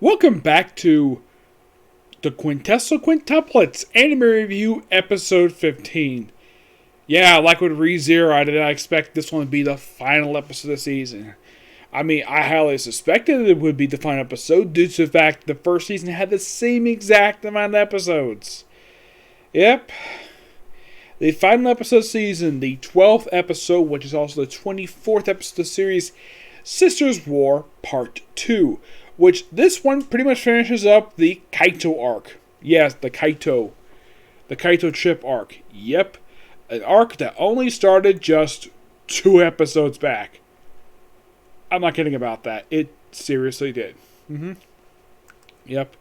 Welcome back to the Quintessential Quintuplets Anime Review Episode 15. Yeah, like with ReZero, I did not expect this one to be the final episode of the season. I mean, I highly suspected it would be the final episode due to the fact the first season had the same exact amount of episodes. Yep. The final episode of the season, the 12th episode, which is also the 24th episode of the series, Sisters War Part 2. Which this one pretty much finishes up the Kaito arc. Yes, the Kaito trip arc. Yep. An arc that only started just 2 episodes back. I'm not kidding about that. It seriously did. Yep.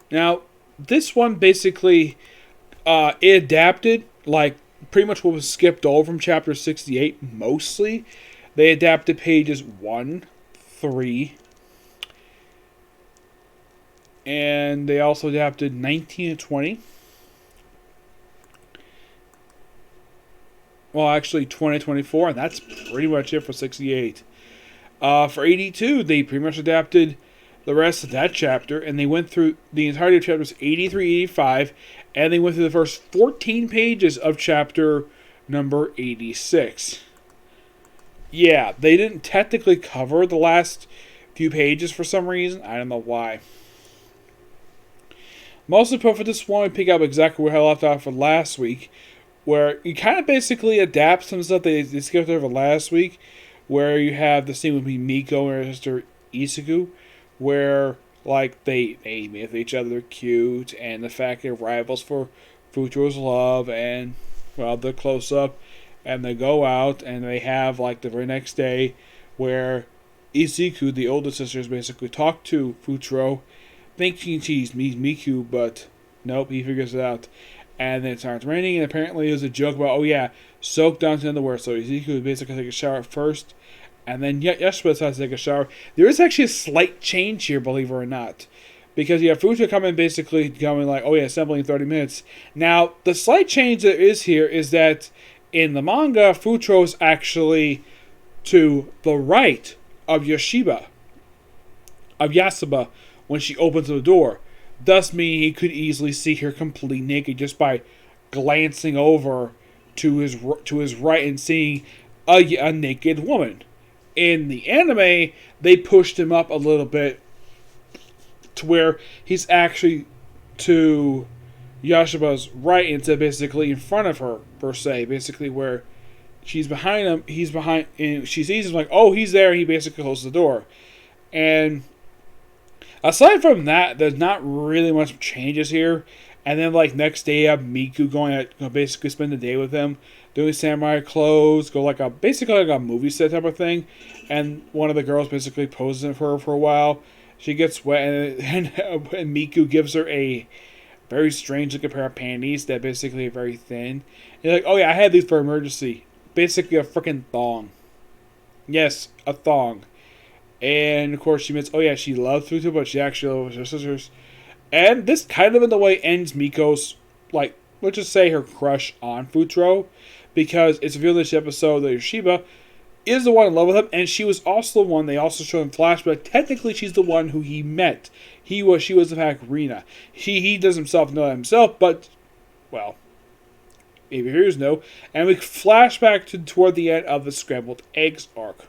Now, this one basically, it adapted, like, pretty much what was skipped over from Chapter 68, mostly. They adapted pages 1, 3, and they also adapted 19 and 20. Well, actually 20 and 24, and that's pretty much it for 68. For 82, they pretty much adapted the rest of that chapter, and they went through the entirety of chapters 83, 85, and they went through the first 14 pages of chapter number 86. Yeah, they didn't technically cover the last few pages for some reason. I don't know why. Mostly put for this one, we pick up exactly where I left off for last week, where you kind of basically adapt some stuff they skipped over last week, where you have the scene with Miko and her sister Isuku, where like they meet with each other, they're cute, and the fact they're rivals for Futuro's love, and well, the close up. And they go out, and they have, like, the very next day, where Izuku, the older sisters, basically talk to Futuro, thinking she's Miku, but nope, he figures it out. And then it starts raining, and apparently there's a joke about, oh yeah, soak down to the underwear. So Izuku would basically take a shower first, and then Yashima decides to take a shower. There is actually a slight change here, believe it or not. Because you have Futuro coming like, oh yeah, assembling in 30 minutes. Now, the slight change that is here is that in the manga, Futuro is actually to the right of Yasuba, when she opens the door. Thus meaning he could easily see her completely naked just by glancing over to his right and seeing a naked woman. In the anime, they pushed him up a little bit to where he's actually to Yashiba's right instead of basically in front of her, per se. Basically where she's behind him, he's behind, and she sees him like, oh, he's there, and he basically closes the door. And aside from that, there's not really much changes here. And then like next day, you have Miku going to basically spend the day with him, doing samurai clothes, go like basically like a movie set type of thing. And one of the girls basically poses for her for a while. She gets wet, and Miku gives her a very strange looking pair of panties that basically are very thin. You're like, oh yeah, I had these for emergency. Basically a freaking thong. Yes, a thong. And of course she admits, oh yeah, she loves Futu, but she actually loves her sisters. And this kind of in the way ends Miko's, like, let's just say her crush on Futuro. Because it's revealed in this episode that Yoshiba is the one in love with him, and she was also the one they also showed in flashback. Technically, she's the one who he met. She was in fact Rina. He does himself know that himself, but well, maybe heroes know. And we flash back toward the end of the Scrambled Eggs arc.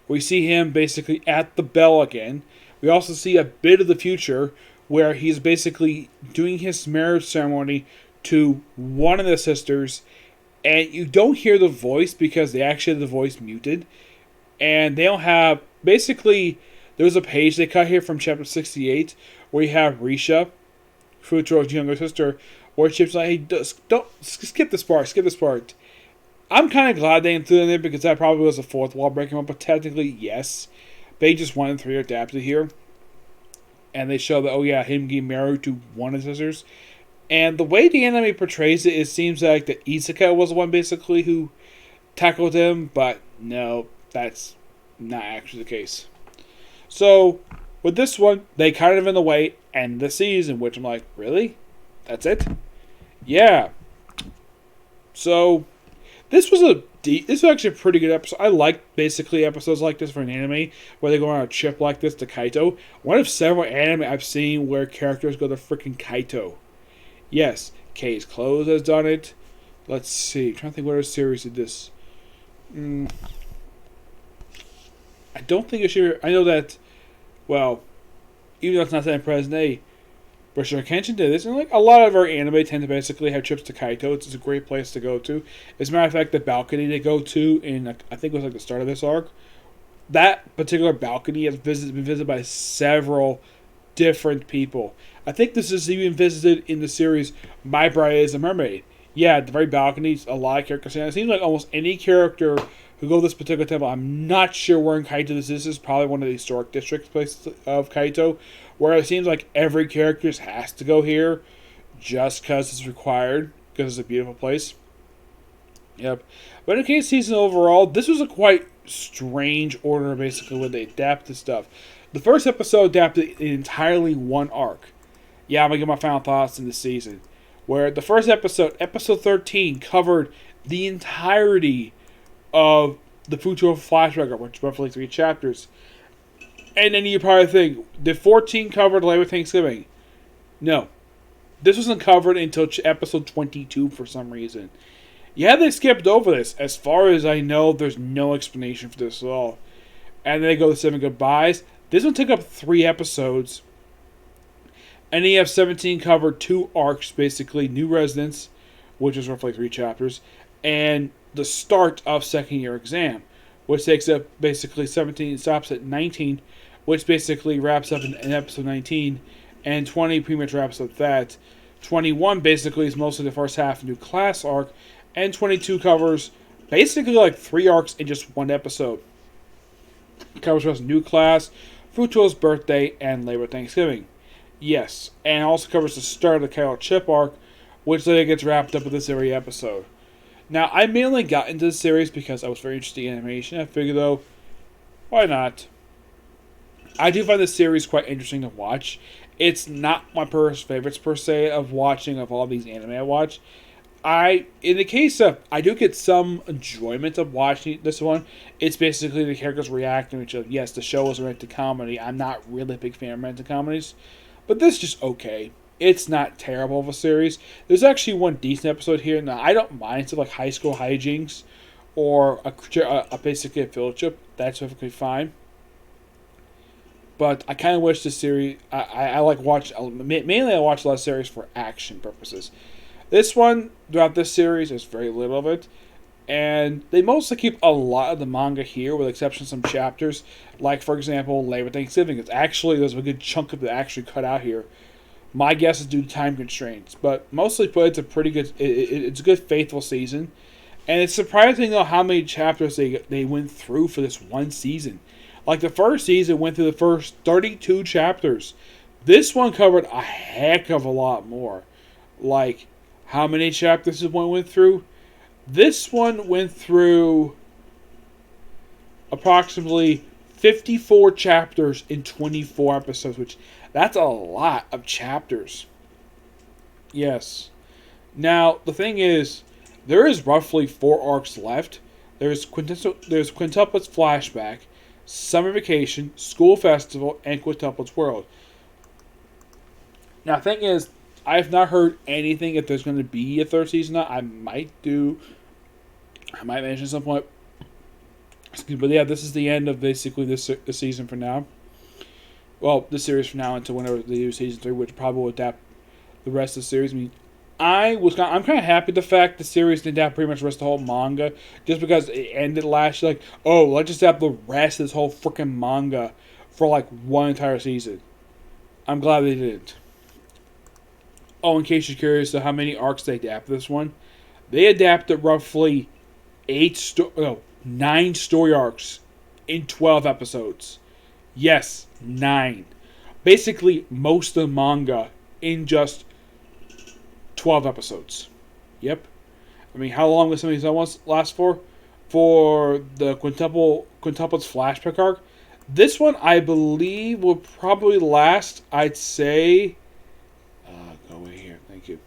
We see him basically at the bell again. We also see a bit of the future where he's basically doing his marriage ceremony to one of the sisters. And you don't hear the voice because they actually have the voice muted. And they don't have... Basically, there's a page they cut here from chapter 68 where you have Risha, Futuro's younger sister, where she's like, hey, don't skip this part. I'm kind of glad they included in there because that probably was a fourth wall breaking one, but technically, yes. Pages 1 and 3 are adapted here. And they show that, oh yeah, him getting married to one of his sisters. And the way the anime portrays it, it seems like that Isuka was the one basically who tackled him, but no, that's not actually the case. So, with this one, they kind of in the way end the season, which I'm like, really? That's it? Yeah. So, This was actually a pretty good episode. I like basically episodes like this for an anime where they go on a trip like this to Kaito. One of several anime I've seen where characters go to freaking Kaito. Yes, K's Clothes has done it. Let's see. I'm trying to think what other series did this. I don't think it should. I know that. Well, even though it's not set in present day, Rushing Kenshin did this, and like a lot of our anime tend to basically have trips to Kaito. It's a great place to go to. As a matter of fact, the balcony they go to in I think it was like the start of this arc, that particular balcony has been visited by several different people. I think this is even visited in the series My Bride is a Mermaid. Yeah, the very balcony, a lot of characters. And it seems like almost any character who go to this particular temple, I'm not sure where in Kaito this is. This is probably one of the historic districts places of Kaito, where it seems like every character has to go here just because it's required, because it's a beautiful place. Yep. But in case season overall, this was a quite strange order, basically, when they adapted stuff. The first episode adapted entirely one arc. Yeah, I'm going to give my final thoughts in this season. Where the first episode, episode 13, covered the entirety of the Future Flashback, which is roughly 3 chapters. And then you probably think, did 14 cover Labor Thanksgiving? No. This wasn't covered until episode 22 for some reason. Yeah, they skipped over this. As far as I know, there's no explanation for this at all. And then they go to 7 Goodbyes. This one took up 3 episodes. And then you have 17 covered 2 arcs, basically. New Residence, which is roughly 3 chapters. And the start of second year exam, which takes up basically 17, stops at 19, which basically wraps up in episode 19, and 20 pretty much wraps up that. 21 basically is mostly the first half of new class arc, and 22 covers basically like 3 arcs in just 1 episode. It covers us new class, Futo's birthday, and Labor Thanksgiving. Yes, and also covers the start of the Kyle Chip arc, which then gets wrapped up with this every episode. Now, I mainly got into this series because I was very interested in animation. I figured, though, why not? I do find this series quite interesting to watch. It's not my first favorites, per se, of watching of all these anime I watch. In the case of, I do get some enjoyment of watching this one. It's basically the characters reacting to each other. Yes, the show is a romantic comedy. I'm not really a big fan of romantic comedies. But this is just okay. It's not terrible of a series. There's actually one decent episode here. Now, I don't mind it's like high school hijinks or basically a field trip. That's perfectly fine. But I kind of wish this series... I like watch... Mainly I watch a lot of series for action purposes. This one, throughout this series, there's very little of it. And they mostly keep a lot of the manga here, with the exception of some chapters. Like, for example, Labor Thanksgiving. There's a good chunk of it actually cut out here. My guess is due to time constraints, but mostly put, it's a pretty good. It's a good faithful season, and it's surprising though how many chapters they went through for this one season. Like the first season went through the first 32 chapters. This one covered a heck of a lot more. Like how many chapters this one went through? This one went through approximately 54 chapters in 24 episodes, which that's a lot of chapters. Yes. Now, the thing is, there is roughly 4 arcs left. There's Quintuplets Flashback, Summer Vacation, School Festival, and Quintuplets World. Now, the thing is, I have not heard anything if there's going to be a 3rd season. I might mention at some point. But yeah, this is the end of basically this season for now. Well, this series from now until whenever they do season 3, which probably will adapt the rest of the series. I mean, I'm kind of happy the fact the series did adapt pretty much the rest of the whole manga, just because it ended last year. Like, oh, let's just adapt the rest of this whole freaking manga for like one entire season. I'm glad they didn't. Oh, in case you're curious to how many arcs they adapted this one, they adapted roughly 9 story arcs in 12 episodes. Yes, 9. Basically, most of the manga in just 12 episodes. Yep. I mean, how long does some of these last for? For the Quintuplets Flashback arc, this one, I believe, will probably last, I'd say... go away here, thank you.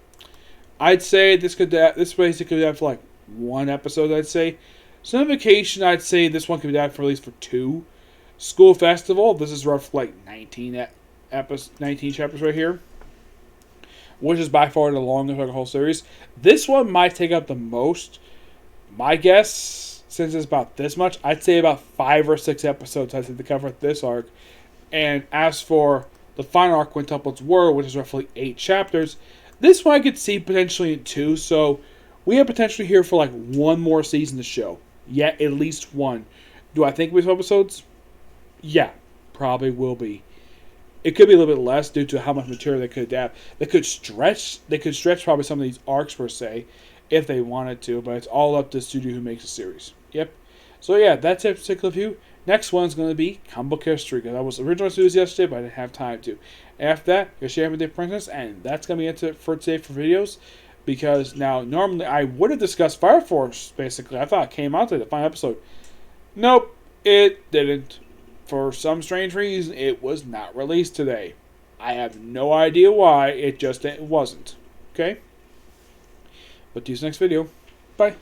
I'd say this basically could have, like, 1 episode, I'd say. Summer Vacation, I'd say this one could be down for at least for 2. School Festival, this is roughly like 19 chapters right here, which is by far the longest of the whole series. This one might take up the most. My guess, since it's about this much, I'd say about 5 or 6 episodes I think to cover this arc. And as for the final arc, Quintuplets Were, which is roughly 8 chapters, this one I could see potentially in 2. So we have potentially here for like 1 more season to show. Yeah, at least 1. Do I think it'll be 12 episodes? Yeah, probably will be. It could be a little bit less due to how much material they could adapt. They could stretch probably some of these arcs per se, if they wanted to, but it's all up to the studio who makes the series. Yep. So yeah, that's a particular view. Next one's going to be comic book history, because I was originally to do this yesterday, but I didn't have time to. After that, you're sharing with the Princess, and that's going to be it for today for videos. Because now, normally I would have discussed Fire Force, basically. I thought it came out today, the final episode. Nope, it didn't. For some strange reason, it was not released today. I have no idea why, it wasn't. Okay? But see you next video. Bye.